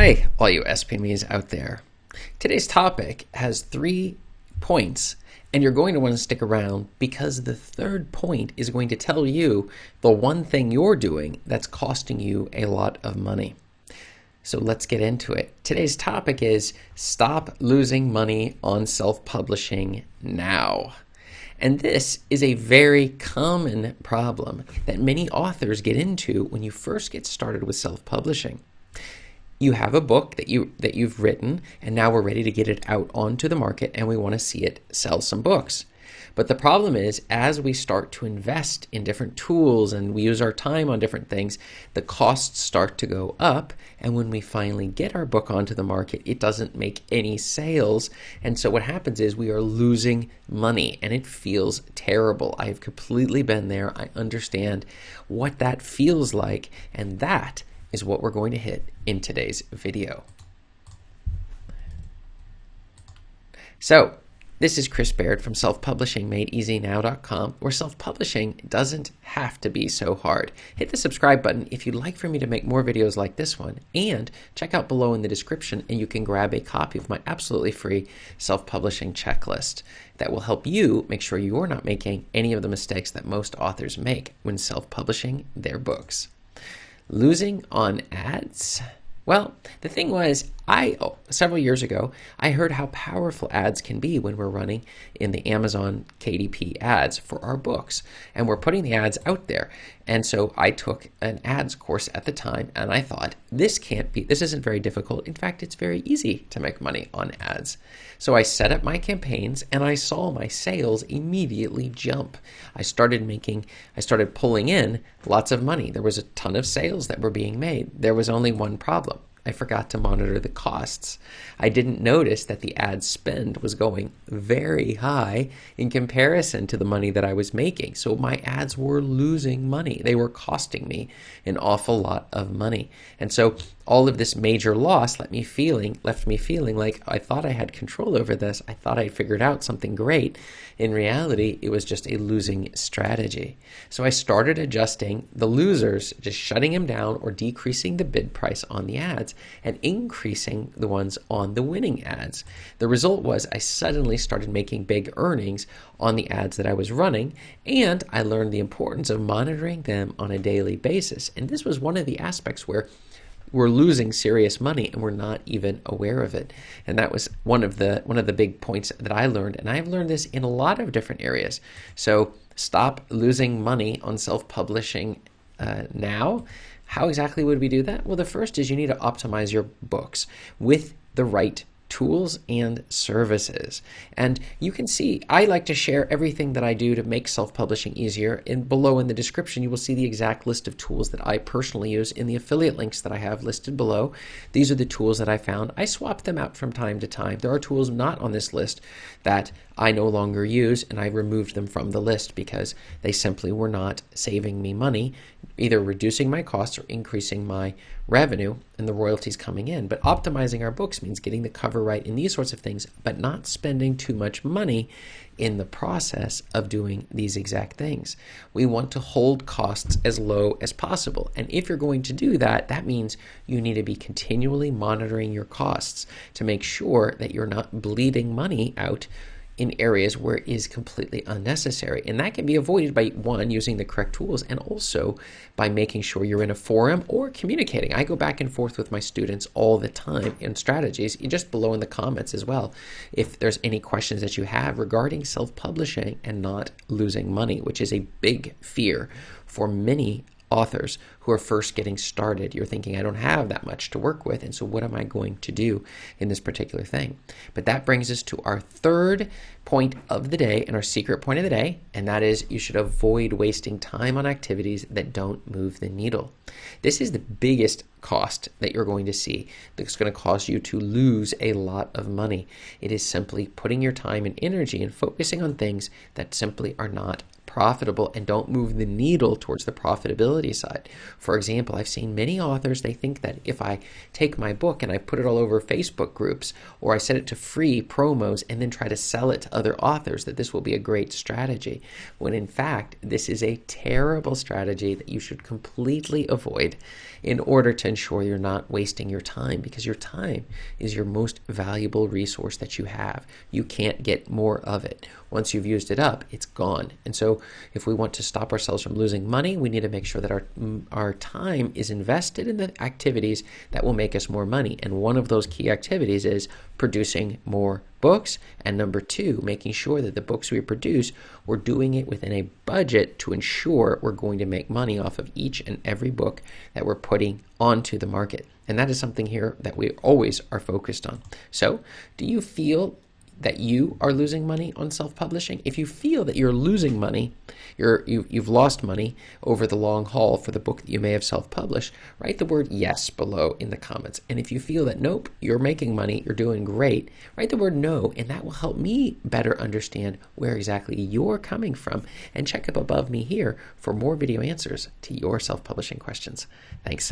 Hi, all you SPMEs out there. Today's topic has 3 points, and you're going to want to stick around because the third point is going to tell you the one thing you're doing that's costing you a lot of money. So let's get into it. Today's topic is stop losing money on self-publishing now. And this is a very common problem that many authors get into when you first get started with self-publishing. You have a book that you've written, and now we're ready to get it out onto the market, and we want to see it sell some books. But the problem is, as we start to invest in different tools and we use our time on different things, the costs start to go up. And when we finally get our book onto the market, it doesn't make any sales. And so what happens is we are losing money, and it feels terrible. I've completely been there. I understand what that feels like, and that is what we're going to hit in today's video. So, this is Chris Baird from SelfPublishingMadeEasyNow.com, where self-publishing doesn't have to be so hard. Hit the subscribe button if you'd like for me to make more videos like this one, and check out below in the description and you can grab a copy of my absolutely free self-publishing checklist that will help you make sure you're not making any of the mistakes that most authors make when self-publishing their books. Losing on ads? Well, the thing was, several years ago, I heard how powerful ads can be when we're running in the Amazon KDP ads for our books, and we're putting the ads out there. And so I took an ads course at the time, and I thought, this isn't very difficult. In fact, it's very easy to make money on ads. So I set up my campaigns, and I saw my sales immediately jump. I started pulling in lots of money. There was a ton of sales that were being made. There was only one problem. I forgot to monitor the costs. I didn't notice that the ad spend was going very high in comparison to the money that I was making. So my ads were losing money. They were costing me an awful lot of money. And so all of this major loss left me feeling like I thought I had control over this. I thought I figured out something great. In reality, it was just a losing strategy. So I started adjusting the losers, just shutting them down or decreasing the bid price on the ads and increasing the ones on the winning ads. The result was I suddenly started making big earnings on the ads that I was running, and I learned the importance of monitoring them on a daily basis. And this was one of the aspects where we're losing serious money and we're not even aware of it. And that was one of the big points that I learned. And I've learned this in a lot of different areas. So stop losing money on self-publishing now. How exactly would we do that? Well, the first is you need to optimize your books with the right tools and services. And you can see, I like to share everything that I do to make self-publishing easier. And below in the description, you will see the exact list of tools that I personally use in the affiliate links that I have listed below. These are the tools that I found. I swap them out from time to time. There are tools not on this list that I no longer use, and I removed them from the list because they simply were not saving me money, either reducing my costs or increasing my revenue and the royalties coming in. But optimizing our books means getting the cover right in these sorts of things, but not spending too much money in the process of doing these exact things. We want to hold costs as low as possible. And if you're going to do that, that means you need to be continually monitoring your costs to make sure that you're not bleeding money out in areas where it is completely unnecessary. And that can be avoided by, one, using the correct tools, and also by making sure you're in a forum or communicating. I go back and forth with my students all the time in strategies, just below in the comments as well, if there's any questions that you have regarding self-publishing and not losing money, which is a big fear for many authors who are first getting started. You're thinking, I don't have that much to work with, and so what am I going to do in this particular thing? But that brings us to our third point of the day and our secret point of the day, and that is you should avoid wasting time on activities that don't move the needle. This is the biggest cost that you're going to see that's going to cause you to lose a lot of money. It is simply putting your time and energy and focusing on things that simply are not profitable and don't move the needle towards the profitability side. For example, I've seen many authors, they think that if I take my book and I put it all over Facebook groups, or I set it to free promos and then try to sell it to other authors, that this will be a great strategy. When in fact, this is a terrible strategy that you should completely avoid in order to ensure you're not wasting your time, because your time is your most valuable resource that you have. You can't get more of it. Once you've used it up, it's gone. And so if we want to stop ourselves from losing money, we need to make sure that our time is invested in the activities that will make us more money. And one of those key activities is producing more books. And number two, making sure that the books we produce, we're doing it within a budget to ensure we're going to make money off of each and every book that we're putting onto the market. And that is something here that we always are focused on. So do you feel that you are losing money on self-publishing? If you feel that you're losing money, you've lost money over the long haul for the book that you may have self-published, write the word yes below in the comments. And if you feel that nope, you're making money, you're doing great, write the word no, and that will help me better understand where exactly you're coming from. And check up above me here for more video answers to your self-publishing questions. Thanks.